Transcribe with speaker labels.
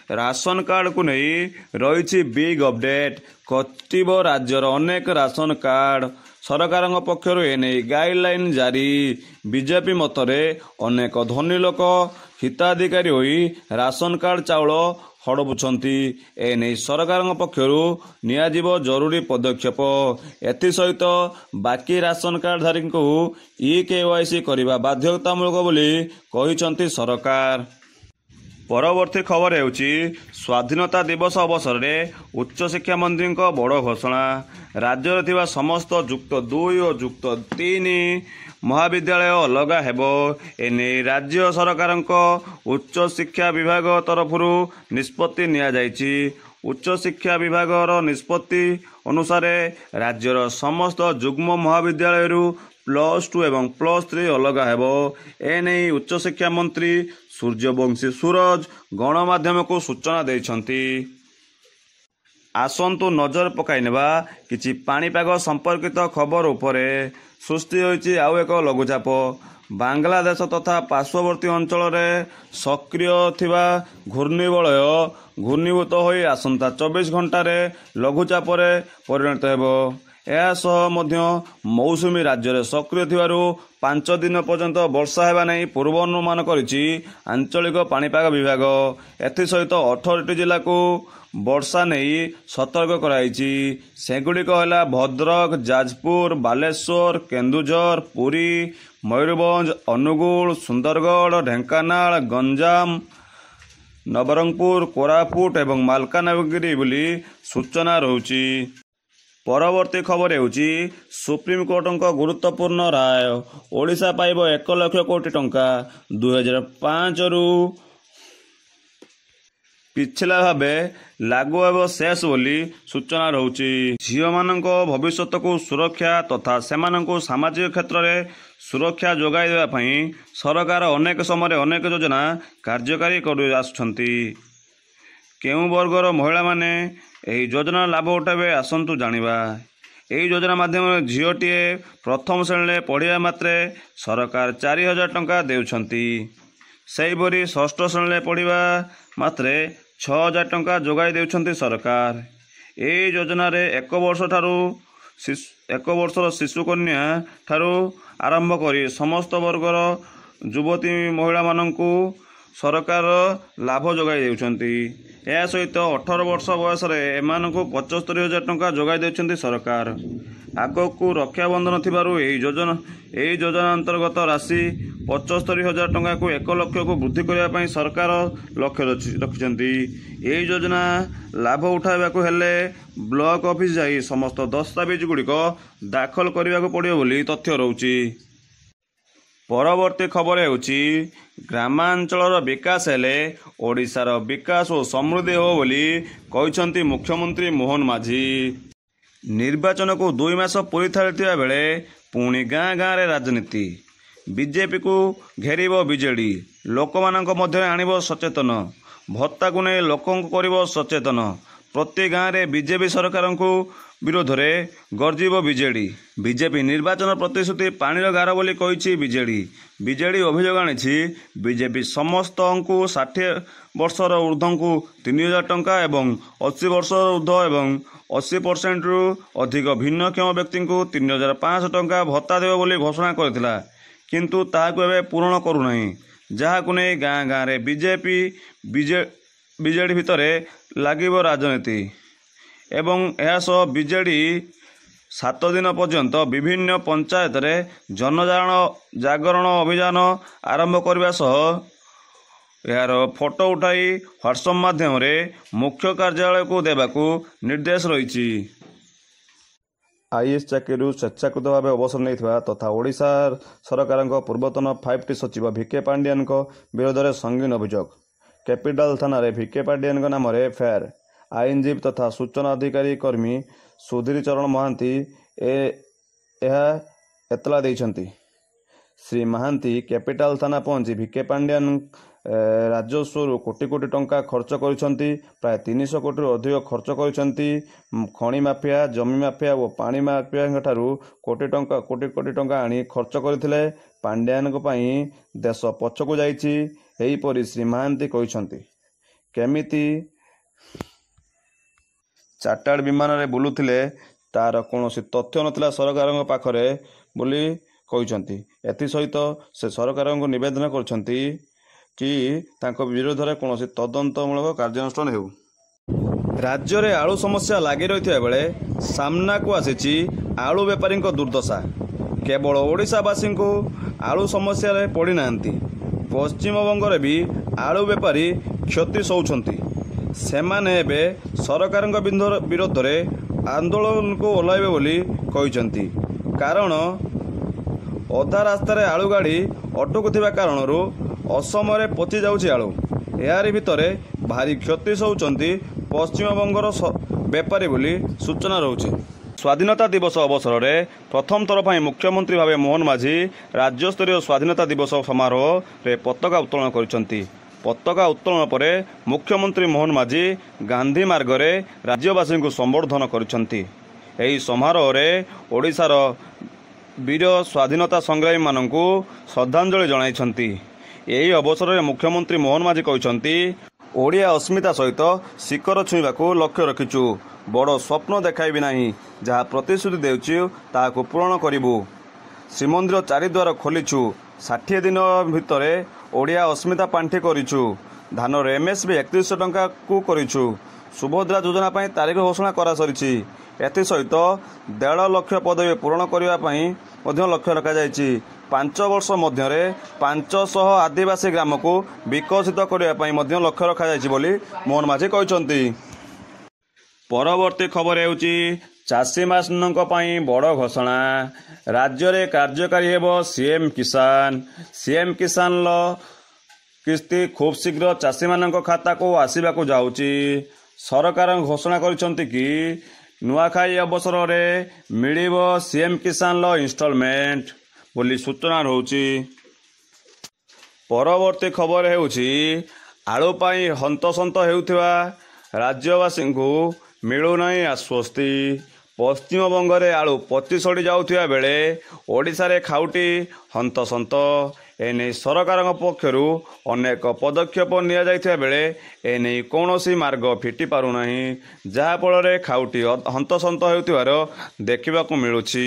Speaker 1: Ration card को नहीं रही बिग अपडेट कटिब राज्यर अनेक राशन कार्ड सरकार पक्षर एने गाइडलाइन जारी बीजेपी मतरे अनेक धनी लोक हिताधिकारी होई राशन कार्ड चाउल हड़पुछंती एने सरकार पक्षर नियाजिबो जरूरी पदक्षेप एसहित बाकी राशन कार्डधारी को KYC करने बाध्यतामूलक बोली कहिसंती सरकार। परवर्ती खबर हेउची स्वाधीनता दिवस अवसर में उच्च शिक्षा मंत्री बड़ घोषणा राज्य थिबा समस्त युक्त 2 और युक्त 3 महाविद्यालय अलगा हेबो एने राज्य सरकार उच्च शिक्षा विभाग तरफ निष्पत्ति निया जायछि। उच्च शिक्षा विभाग निष्पत्ति अनुसार राज्यर समस्त युग्म महाविद्यालय +2 एवं +3 अलगा हेबो एने उच्च शिक्षा मंत्री सूर्यवंशी सूरज गणमाध्यम को सूचना देइछंती। आसंतु नजर पकाइनेबा किछि पाणीपाग संपर्कित खबर उपरे सृष्टि होइछि आउ एक लघुचाप बांग्लादेश तथा पार्श्ववर्ती अंचल में सक्रिय थिबा घूर्णिबलय घूर्णीभूत होई आसंता 24 घंटे लघुचाप परिणत हेबो। एसह मध्य मौसुमी राज्य में सक्रिय थिबारु 5 दिन पर्यंत वर्षा हेबा नहीं पूर्वानुमान करिछि आंचलिक पाणीपाग विभाग। एसहित 18टी जिला को वर्षा नहीं सतर्क कराइछि सेगुड़िक है भद्रक जाजपुर बालेश्वर केन्दुझर पुरी मयूरभंज अनुगुल सुंदरगढ़ ढेंकानाल गंजाम नवरंगपुर कोरापुट एवं मालकानगिरी बोली सूचना रहुछि। परवर्ती खबर हेउची सुप्रीमकोर्ट गुरुत्वपूर्ण राय ओडिशा पाइब 1 लाख कोटी टंका 2005 रु पिछला भावे लागू हेब शेष बोली सूचना रहुछि। झील मानक भविष्यत को सुरक्षा तथा सेमानंको सामाजिक क्षेत्र में सुरक्षा जोगाई देबा पई सरकार अनेक समय अनेक योजना कार्यकारी कर आसुछंती। केउं वर्गर महिला माने एही योजना लाभ उठावे आसंतु जानिबा। एही योजना माध्यम झीलटीए प्रथम श्रेणी पढ़िया मात्रे सरकार 4000 टंका देउछंती। सेहिपरि षष्ठ श्रेणी पढ़िया मात्रे 6000 टंका जोगाई देउछंती सरकार। एही योजना रे 1 वर्षर शिशु कन्या ठारू आरंभ करी समस्त वर्गर युवती महिला मानंकु सरकार लाभ जोगाई देउछंती। या सहित 18 वर्ष बयस एमानंकु 75,000 टंका जोगाई देउछंती सरकार। आगकू रक्षाबंधन थिबारु एही योजना अंतर्गत राशि 75,000 टंका को 1 लाख को वृद्धि करने पर सरकार लक्ष्य रखिछंती। एही योजना लाभ उठाइबाकू हेले ब्लॉक ऑफिस जाई समस्त दस्तावेज गुड़िक दाखल करने पड़ियो बोली तथ्य रहुछि। परवर्ती खबर हेउची ग्रामांचल विकास हेले ओडिशार विकास और समृद्धि हो बोली कहिसंती मुख्यमंत्री मोहन माझी। निर्वाचन को 2 मास पूरी थालिथिबा बेले पुणी गाँ गाँ रे राजनीति बीजेपी को घेरिबो बीजेडी लोकमानंक मध्य आनिबो सचेतन भत्ता को नहीं लोकों को करिबो सचेतन प्रति गाँ रे बीजेपी सरकार को विरोध में गर्जीब बीजेडी। बीजेपी निर्वाचन प्रतिश्रुति पानीर गार बोली कहिछि बीजेडी अभियोग आनिछि बीजेपी समस्त 60 वर्षर ऊर्ध्व को 3000 टंका एवं 80 वर्ष ऊर्ध्व एवं 80% रु अधिक भिन्नक्षम व्यक्ति को 3500 टंका भत्ता देव बोली घोषणा करथिला किंतु ताहाकु एबे पूर्ण करूनाही जहाकु नै गाँ गाँ रे बीजेडी भितरे लागिबो राजनीति एवं एहासह बीजेडी 7 दिन पर्यंत विभिन्न पंचायत रे जागरण अभियान आरंभ करने सह यार फोटो उठाई व्हाट्सएप माध्यम रे मुख्य कार्यालय को देबाकू निर्देश रही। आईएएस चाकरी स्वेच्छाकृत भाव अवसर नहीं तथा ओडिशा सरकार पूर्वतन 5T सचिव VK पांडियन विरोध में संगीन अभियोग कैपिटाल थाना VK पांडियन नाम एफआईआर आईनजीवी तथा सूचना अधिकारी कर्मी सुधीर चरण महांती एतला देइछंती। श्री महांती कैपिटाल थाना पहुंची VK पांडियन राजस्व कोटी कोटी टंका खर्च करिसंती प्राय 300 कोटी अधिक खर्च करिसंती। खଣି माफिया जमी माफिया और पानी माफिया ठारू कोटी टंका आनी खर्च करथिले पांड्यान पई देश पछकु जाइछि एहीपरि श्री महांती कहिसंती। କେମିତି ଚାର୍ଟାର୍ଡ ବିମାନରେ ବୁଲୁଥିଲେ ତାର କୌଣସି ତଥ୍ୟ ନଥିଲା ସରକାରଙ୍କ ପାଖରେ ବୋଲି କହିଛନ୍ତି। ଏଥିସହିତ ସେ ସରକାରଙ୍କୁ ନିବେଦନ କରିଛନ୍ତି କି ତାଙ୍କ ବିରୋଧରେ କୌଣସି ତଦନ୍ତମୂଳକ କାର୍ଯ୍ୟାନୁଷ୍ଠାନ ହେଉ। ରାଜ୍ୟରେ ଆଳୁ ସମସ୍ୟା ଲାଗି ରହିଥିବା ବେଳେ ସାମ୍ନାକୁ ଆସିଛି ଆଳୁ ବେପାରୀଙ୍କ ଦୁର୍ଦ୍ଦଶା। କେବଳ ଓଡ଼ିଶାବାସୀଙ୍କୁ ଆଳୁ ସମସ୍ୟାରେ ପଡ଼ିନାହାନ୍ତି, ପଶ୍ଚିମବଙ୍ଗରେ ବି ଆଳୁ ବେପାରୀ କ୍ଷତି ସହୁଛନ୍ତି। ସେମାନେ ଏବେ ସରକାରଙ୍କ ବିରୋଧରେ ଆନ୍ଦୋଳନକୁ ଓହ୍ଲାଇବେ ବୋଲି କହିଛନ୍ତି। କାରଣ ଅଧା ରାସ୍ତାରେ ଆଳୁ ଗାଡ଼ି ଅଟକୁଥିବା କାରଣରୁ ଅସମୟରେ ପଚି ଯାଉଛି ଆଳୁ। ଏହାରି ଭିତରେ ଭାରି କ୍ଷତି ସହୁଛନ୍ତି ପଶ୍ଚିମବଙ୍ଗର ବେପାରୀ ବୋଲି ସୂଚନା ରହୁଛି। ସ୍ୱାଧୀନତା ଦିବସ ଅବସରରେ ପ୍ରଥମ ଥର ପାଇଁ ମୁଖ୍ୟମନ୍ତ୍ରୀ ଭାବେ ମୋହନ ମାଝୀ ରାଜ୍ୟସ୍ତରୀୟ ସ୍ୱାଧୀନତା ଦିବସ ସମାରୋହରେ ପତାକା ଉତ୍ତୋଳନ କରିଛନ୍ତି। ପତାକା ଉତ୍ତୋଳନ ପରେ ମୁଖ୍ୟମନ୍ତ୍ରୀ ମୋହନ ମାଝୀ ଗାନ୍ଧୀ ମାର୍ଗରେ ରାଜ୍ୟବାସୀଙ୍କୁ ସମ୍ବର୍ଦ୍ଧନ କରିଛନ୍ତି। ଏହି ସମାରୋହରେ ଓଡ଼ିଶାର ବୀର ସ୍ୱାଧୀନତା ସଂଗ୍ରାମୀମାନଙ୍କୁ ଶ୍ରଦ୍ଧାଞ୍ଜଳି ଜଣାଇଛନ୍ତି। ଏହି ଅବସରରେ ମୁଖ୍ୟମନ୍ତ୍ରୀ ମୋହନ ମାଝୀ କହିଛନ୍ତି, ଓଡ଼ିଆ ଅସ୍ମିତା ସହିତ ଶିଖର ଛୁଇଁବାକୁ ଲକ୍ଷ୍ୟ ରଖିଛୁ। ବଡ଼ ସ୍ୱପ୍ନ ଦେଖାଇବି ନାହିଁ, ଯାହା ପ୍ରତିଶ୍ରୁତି ଦେଉଛୁ ତାହାକୁ ପୂରଣ କରିବୁ। ଶ୍ରୀମନ୍ଦିର ଚାରିଦ୍ୱାର ଖୋଲିଛୁ। 60 ଦିନ ଭିତରେ ଓଡ଼ିଆ ଅସ୍ମିତା ପାଣ୍ଠି କରିଛୁ। ଧାନର MSP 3100 ଟଙ୍କାକୁ କରିଛୁ। ସୁଭଦ୍ରା ଯୋଜନା ପାଇଁ ତାରିଖ ଘୋଷଣା କରାସରିଛି। ଏଥିସହିତ 1.5 ଲକ୍ଷ ପଦବୀ ପୂରଣ କରିବା ପାଇଁ ମଧ୍ୟ ଲକ୍ଷ୍ୟ ରଖାଯାଇଛି। 5 ବର୍ଷ ମଧ୍ୟରେ 500 ଆଦିବାସୀ ଗ୍ରାମକୁ ବିକଶିତ କରିବା ପାଇଁ ମଧ୍ୟ ଲକ୍ଷ୍ୟ ରଖାଯାଇଛି ବୋଲି ମୋହନ ମାଝୀ କହିଛନ୍ତି। ପରବର୍ତ୍ତୀ ଖବର ହେଉଛି ଚାଷୀମାନଙ୍କ ପାଇଁ ବଡ଼ ଘୋଷଣା। ରାଜ୍ୟରେ କାର୍ଯ୍ୟକାରୀ ହେବ ସିଏମ୍ କିଷାନ। ସିଏମ୍ କିଷାନର କିସ୍ତି ଖୁବ୍ ଶୀଘ୍ର ଚାଷୀମାନଙ୍କ ଖାତାକୁ ଆସିବାକୁ ଯାଉଛି। ସରକାର ଘୋଷଣା କରିଛନ୍ତି କି ନୂଆଖାଇ ଅବସରରେ ମିଳିବ ସିଏମ୍ କିଷାନର ଇନଷ୍ଟଲମେଣ୍ଟ ବୋଲି ସୂଚନା ରହୁଛି। ପରବର୍ତ୍ତୀ ଖବର ହେଉଛି ଆଳୁ ପାଇଁ ହନ୍ତସନ୍ତ ହେଉଥିବା ରାଜ୍ୟବାସୀଙ୍କୁ ମିଳୁନାହିଁ ଆଶ୍ୱସ୍ତି। ପଶ୍ଚିମବଙ୍ଗରେ ଆଳୁ ପଚି ସଢ଼ି ଯାଉଥିବା ବେଳେ ଓଡ଼ିଶାରେ ଖାଉଟି ହନ୍ତସନ୍ତ। ଏନେଇ ସରକାରଙ୍କ ପକ୍ଷରୁ ଅନେକ ପଦକ୍ଷେପ ନିଆଯାଇଥିବା ବେଳେ ଏନେଇ କୌଣସି ମାର୍ଗ ଫିଟି ପାରୁନାହିଁ, ଯାହାଫଳରେ ଖାଉଟି ହନ୍ତସନ୍ତ ହେଉଥିବାର ଦେଖିବାକୁ ମିଳୁଛି।